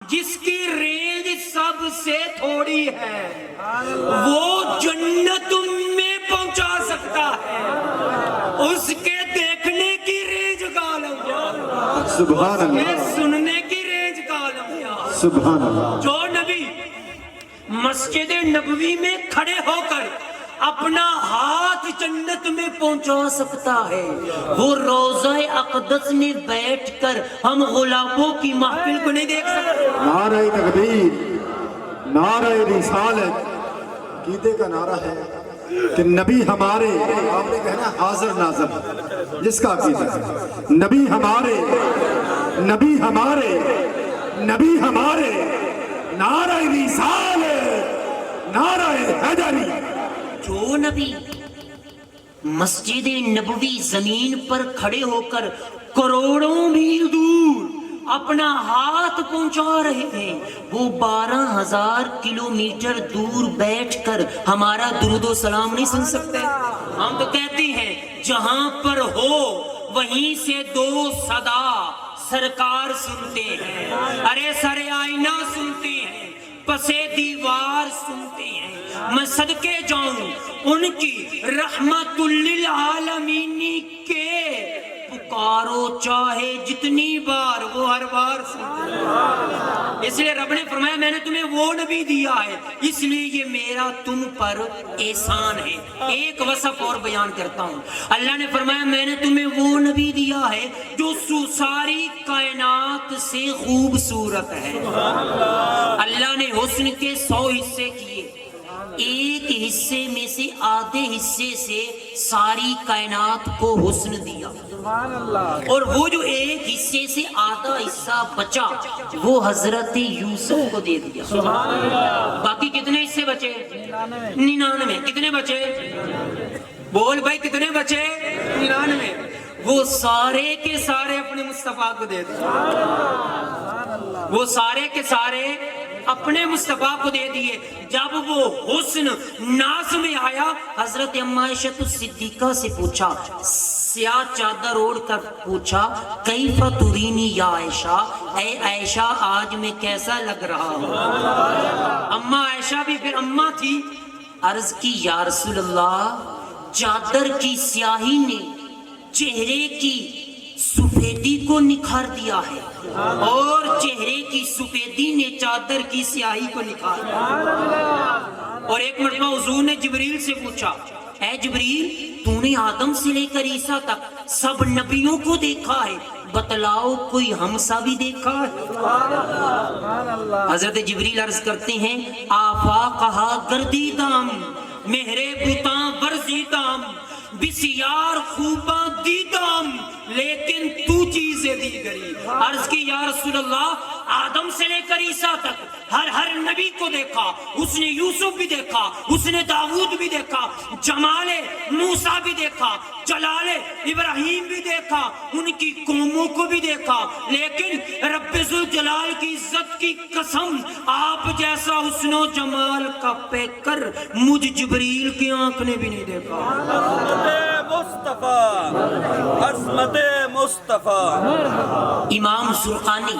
جس کی رینج سب سے تھوڑی ہے وہ جنت میں پہنچا سکتا ہے، اس کے دیکھنے کی رینج کا عالم، سبحان اس کے اللہ، سننے کی رینج کا عالم۔ سبحان اللہ۔ جو نبی مسجد نبوی میں کھڑے ہو کر اپنا ہاتھ جنت میں پہنچا سکتا ہے، وہ روضہ اقدس میں بیٹھ کر ہم غلاموں کی محفل کو نہیں دیکھ سکتے۔ نعرہ تکبیر، نعرہ رسالت، عقیدے کا نعرہ ہے کہ نبی ہمارے، آپ نے کہنا حاضر ناظر، جس کا عقیدہ ہے نبی ہمارے، نبی ہمارے، نبی ہمارے، نعرہ رسالت، نعرہ حیدری۔ جو نبی مسجد نبوی زمین پر کھڑے ہو کر کروڑوں میل دور اپنا ہاتھ پہنچا رہے ہیں، وہ 12,000 کلومیٹر دور بیٹھ کر ہمارا درود و سلام نہیں سن سکتے۔ ہم تو کہتے ہیں جہاں پر ہو وہیں سے دو صدا سرکار سنتے ہیں، ارے سر آئینہ سنتے ہیں، پسے دیوار سنتے ہیں۔ میں صدقے جاؤں ان کی رحمت للعالمین کے، پکارو چاہے جتنی بار وہ ہر بار سنتے ہیں۔ اس لیے رب نے فرمایا میں نے تمہیں وہ نبی دیا ہے، اس لیے یہ میرا تم پر احسان ہے۔ ایک وصف اور بیان کرتا ہوں، اللہ نے فرمایا میں نے تمہیں وہ نبی دیا ہے جو ساری کائنات سے خوبصورت ہے۔ اللہ نے حسن کے 100 حصے کیے، ایک حصے میں سے آدھے حصے سے ساری کائنات کو حسن دیا، اور وہ جو ایک حصے سے آدھا حصہ بچا وہ حضرت یوسف کو دے دیا۔ باقی کتنے حصے بچے؟ 99۔ کتنے بچے؟ بول بھائی کتنے بچے؟ 99۔ وہ سارے کے سارے اپنے مصطفیٰ کو دے دیے، وہ سارے کے سارے اپنے مصطفیٰ کو دے دیے۔ جب وہ حسن ناز میں آیا، حضرت اما عائشہ صدیقہ سے پوچھا، سیاہ چادر اوڑھ کر پوچھا، کیف ترینی یا عائشہ، اے عائشہ آج میں کیسا لگ رہا ہوں؟ اما عائشہ بھی پھر اما تھی، عرض کی یا رسول اللہ، چادر کی سیاہی نے چہرے کی سفیدی کو نکھار دیا ہے، اور چہرے کی سفیدی نے چادر کی سیاہی کو نکھار دیا۔ اور ایک مرتبہ حضور نے جبریل سے پوچھا، اے جبریل تو نے آدم سے لے کر عیسیٰ تک سب نبیوں کو دیکھا ہے، بتلاؤ کوئی ہم سا بھی دیکھا ہے؟ حضرت جبریل عرض کرتے ہیں، آفاقہا گردیدام، مہرے بوتاں ورزیدام، بسیار خوباں دیدام، لیکن تو چیزیں دی گئی۔ عرض کی یا رسول اللہ، آدم سے لے کر عیسیٰ تک ہر نبی کو دیکھا، اس نے یوسف بھی دیکھا، اس نے داؤد بھی دیکھا، جمال موسیٰ بھی دیکھا، جلال ابراہیم بھی دیکھا، ان کی قوموں کو بھی دیکھا، لیکن رب ذوالجلال کی عزت کی قسم آپ جیسا حسن و جمال کا پیکر مجھ جبریل کی آنکھ نے بھی نہیں دیکھا۔ عظمت مصطفیٰ۔ امام زرقانی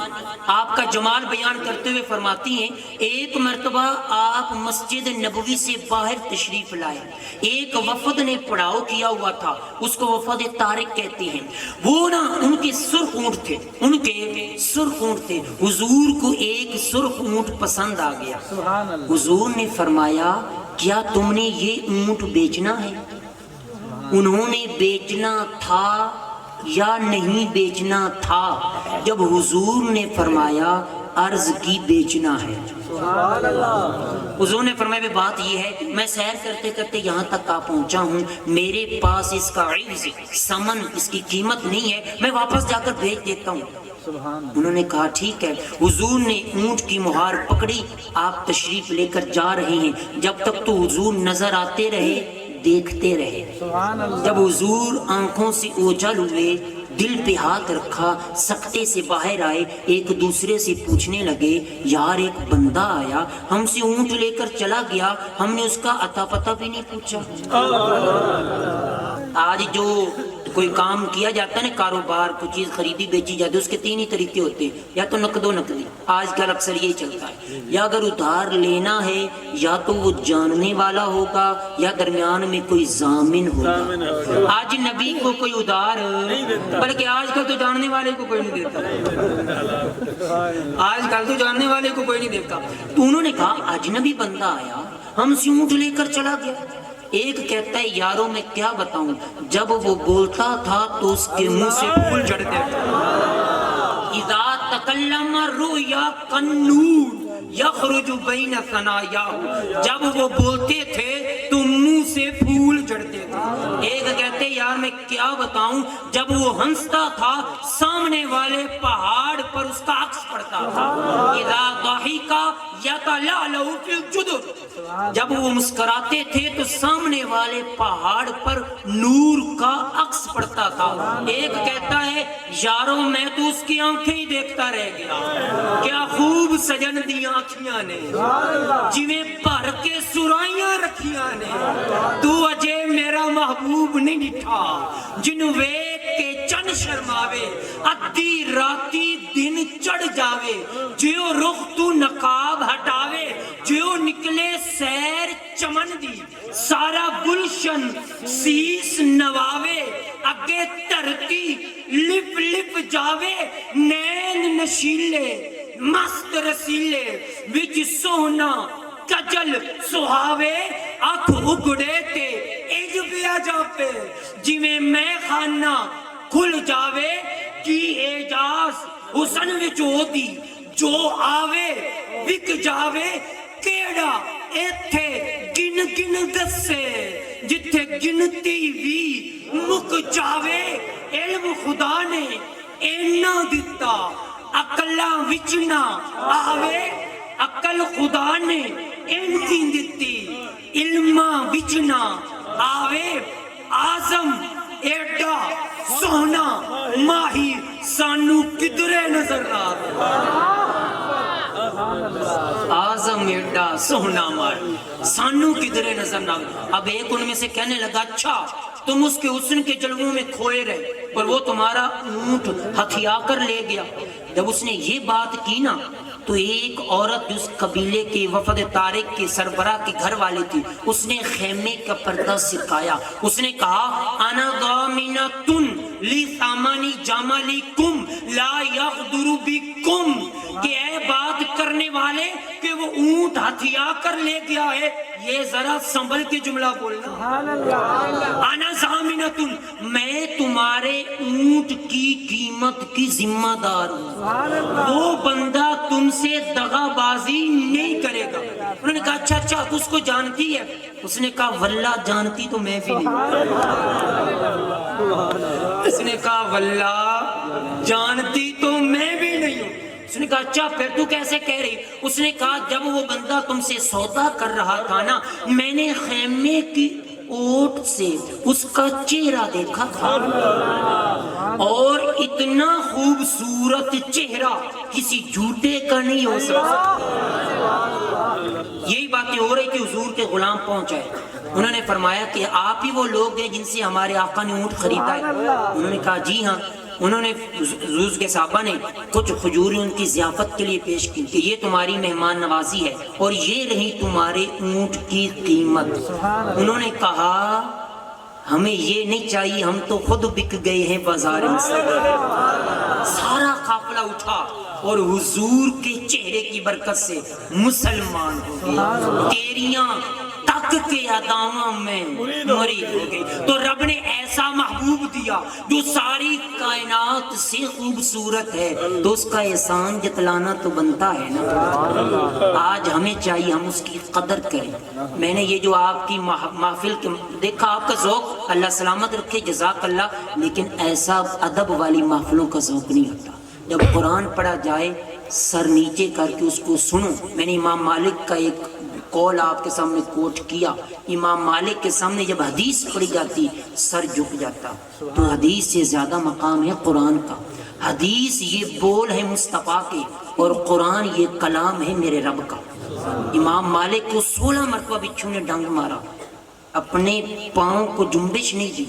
آپ کا جمال بیان کرتے ہوئے فرماتی ہیں، ایک مرتبہ آپ مسجد نبوی سے باہر تشریف لائے، ایک وفد نے پڑاؤ کیا ہوا تھا، اس کو وفد طارق کہتے ہیں۔ وہ نا ان کے سرخ اونٹ تھے، ان کے سرخ اونٹ تھے، حضور کو ایک سرخ اونٹ پسند آ گیا۔ حضور نے فرمایا کیا تم نے یہ اونٹ بیچنا ہے؟ انہوں نے بیچنا تھا یا نہیں بیچنا تھا؟ جب حضور نے فرمایا عرض کی بیچنا ہے، حضور نے فرمایا بات یہ ہے، میں سیر کرتے کرتے یہاں تک آ پہنچا ہوں، میرے پاس اس کا عوض ثمن، اس کی قیمت نہیں ہے، میں واپس جا کر بیچ دیتا ہوں۔ انہوں نے کہا ٹھیک ہے۔ حضور نے اونٹ کی مہار پکڑی، آپ تشریف لے کر جا رہے ہیں، جب تک تو حضور نظر آتے رہے، دیکھتے رہے۔ جب حضور آنکھوں سے اوجھل ہوئے، دل پہ ہاتھ رکھا، سکتے سے باہر آئے، ایک دوسرے سے پوچھنے لگے، یار ایک بندہ آیا ہم سے اونٹ لے کر چلا گیا، ہم نے اس کا عطا پتہ بھی نہیں پوچھا۔ آج جو کوئی کام کیا جاتا ہے نا، کاروبار، کوئی چیز خریدی بیچی جاتی ہے، اس کے تین ہی طریقے ہوتے ہیں، یا تو نقد و نقدی، آج کل اکثر یہی چلتا ہے، یا اگر ادھار لینا ہے یا تو وہ جاننے والا ہوگا یا درمیان میں کوئی ضامن ہوگا۔ آج نبی کو کوئی ادھار، بلکہ آج کل تو جاننے والے کو کوئی نہیں دیتا، آج کل تو جاننے والے کو کوئی نہیں دیتا۔ تو انہوں نے کہا اجنبی بندہ آیا، ہم سے اونٹ لے کر چلا گیا۔ ایک کہتا ہے یاروں میں کیا بتاؤں، جب وہ بولتا تھا تو اس کے منہ سے پھول جھڑتے تھے۔ اذا تکلم رؤیا کالنور یخرج بین ثنایاہ، جب وہ بولتے تھے تو منہ سے پھول جھڑتے تھے۔ ایک کہتے یار میں کیا بتاؤں، جب وہ ہنستا تھا سامنے والے پہاڑ پر اس کا عکس پڑتا تھا۔ اذا ضحک یتلألأ فی الجدر، جب وہ مسکراتے تھے تو سامنے والے پہاڑ پر نور کا عکس پڑتا تھا۔ ایک کہتا ہے یاروں میں تو اس کی آنکھیں ہی دیکھتا رہ گیا، کیا خوب سجن دیاں آنکھیاں نے، جویں بھر کے سرائیاں رکھیاں نے، تو اجے میرا محبوب نہیں ڈٹھا، جنوں ویکھ کے چن شرماوے، ادھی راتی دن چڑھ جاوے، جیو رخ تو نقاب ہٹاوے، جیو نکلے سیر چمن دی، سارا گلشن سیس نواوے، اگے دھرتی لپ لپ جاوے، نین نشیلے مست رسیلے، وچ سونا کجل سہاوے، اکھ اگڑے تے اج پیا جاپے، جویں میں خانہ کھل جاوے، کی اعجاز حسن وچ ہو دی، جو آوے وک جاوے، کیڑا ایتھے گن گن دسے، جتھے گنتی بھی مک جاوے، علم خدا نے اینا دتا، عقلاں وچ نہ آوے، عقل خدا نے اینتی دتی، علماں وچ نہ آوے، آزم ایڈا سونا ماہی سانو کدرے نظر آوے، آزم ایڈا سونا ماہی سانو کدرے نظر نہ آوے۔ اب ایک ان میں سے کہنے لگا اچھا تم اس کے حسن کے جلووں میں کھوئے رہے پر وہ تمہارا اونٹ ہتھیا کر لے گیا۔ جب اس نے یہ بات کی نا تو ایک عورت اس قبیلے کے وفد طارق کے سربراہ کے گھر والے تھی، اس نے خیمے کا پردہ سرکایا، اس نے کہا انا ضامنۃ لثمن جملکم لا یغدر بکم، کہ اے بات کرنے والے کہ وہ اونٹ ہتھیا کر لے گیا ہے، یہ ذرا سنبھل کے جملہ بولنا، انا ضامنۃ، میں تمہارے اونٹ کی قیمت کی ذمہ دار ہوں، وہ بندہ تم سے دغا بازی نہیں کرے گا۔ انہوں نے کہا اچھا اچھا تو اس کو جانتی ہے؟ اس نے کہا واللہ جانتی تو میں بھی نہیں، اس نے کہا واللہ جانتی تو میں بھی نہیں ہوں۔ اس نے کہا اچھا پھر تو کیسے کہہ رہی؟ اس نے کہا جب وہ بندہ تم سے سودا کر رہا تھا نا، میں نے خیمے کی اوٹ سے اس کا چہرہ دیکھا تھا، اور اتنا خوبصورت چہرہ کسی جھوٹے کا نہیں ہو سکتا۔ یہی باتیں ہو رہی تھی، حضور کے غلام پہنچائے، انہوں نے فرمایا کہ آپ ہی وہ لوگ ہیں جن سے ہمارے آقا نے اونٹ خریدا ہے؟ انہوں نے کہا جی ہاں۔ انہوں نے حضور کے صحابہ نے کچھ کھجوریں ان کی ضیافت کے لیے پیش کی کہ یہ تمہاری مہمان نوازی ہے اور یہ رہی تمہارے اونٹ کی قیمت۔ انہوں نے کہا ہمیں یہ نہیں چاہیے، ہم تو خود بک گئے ہیں بازار میں۔ سارا قافلہ اٹھا اور حضور کے چہرے کی برکت سے مسلمان ہو گئے، تیریاں تک کے ادامہ میں مرید ہو گئی۔ تو رب نے ایسا محبوب دیا جو ساری کائنات سے خوبصورت ہے، تو اس کا احسان جتلانا تو بنتا ہے نا۔ آج ہمیں چاہیے ہم اس کی قدر کریں۔ میں نے یہ جو آپ کی محفل کے دیکھا، آپ کا ذوق اللہ سلامت رکھے، جزاک اللہ، لیکن ایسا ادب والی محفلوں کا ذوق نہیں ہوتا۔ جب قرآن پڑھا جائے سر نیچے کر کے اس کو سنو۔ میں نے امام مالک کا ایک قول آپ کے سامنے کوٹ کیا، امام مالک کے سامنے جب حدیث پڑھی جاتی سر جھک جاتا، تو حدیث سے زیادہ مقام ہے قرآن کا۔ حدیث یہ بول ہے مصطفیٰ کے اور قرآن یہ کلام ہے میرے رب کا۔ امام مالک کو 16 مرتبہ بچھو نے ڈنگ مارا، اپنے پاؤں کو جنبش نہیں دی،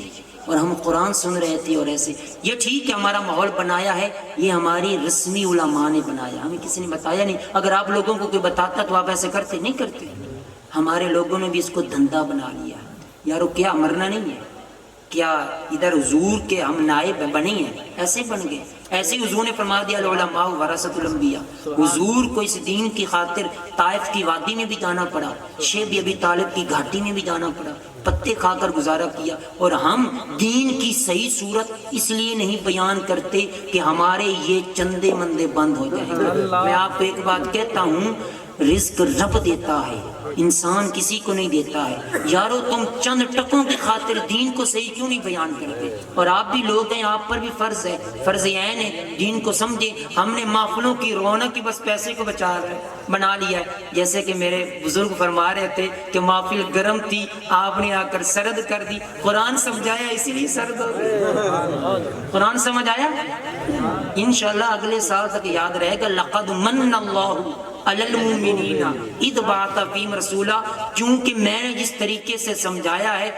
اور ہم قرآن سن رہے تھے اور ایسے. یہ ٹھیک ہے ہمارا ماحول بنایا ہے، یہ ہماری رسمی علماء نے بنایا، ہمیں کسی نے بتایا نہیں. اگر آپ لوگوں کو کوئی بتاتا تو آپ ایسے کرتے نہیں کرتے. ہمارے لوگوں نے بھی اس کو دھندا بنا لیا. یارو کیا مرنا نہیں ہے؟ کیا ادھر حضور کے ہم نائب بنے ہیں؟ ایسے بن گئے. ایسے ہی حضور نے فرما دیا العلماء ورثۃ الانبیاء. حضور کو اس دین کی خاطر طائف کی وادی میں بھی جانا پڑا، شیب ابی طالب کی گھاٹی میں بھی جانا پڑا، پتے کھا کر گزارا کیا. اور ہم دین کی صحیح صورت اس لیے نہیں بیان کرتے کہ ہمارے یہ چندے مندے بند ہو جائیں گے. میں آپ کو ایک بات کہتا ہوں، رزق رب دیتا ہے، انسان کسی کو نہیں دیتا ہے. یارو تم چند ٹکوں کی خاطر دین کو صحیح کیوں نہیں بیان کرتے؟ اور آپ بھی لوگ ہیں، آپ پر بھی فرض ہے، فرض عین ہے، دین کو سمجھے. ہم نے محفلوں کی رونق کی بس پیسے کو بنا لیا ہے. جیسے کہ میرے بزرگ فرما رہے تھے کہ محفل گرم تھی، آپ نے آ کر سرد کر دی. قرآن سمجھایا اسی لیے سرد ہو گئی. قرآن سمجھ آیا؟ انشاءاللہ اگلے سال تک یاد رہے گا. لقد من اللہ علی المؤمنین اذ بعث فیہم رسولا. کیونکہ میں نے جس طریقے سے سمجھایا ہے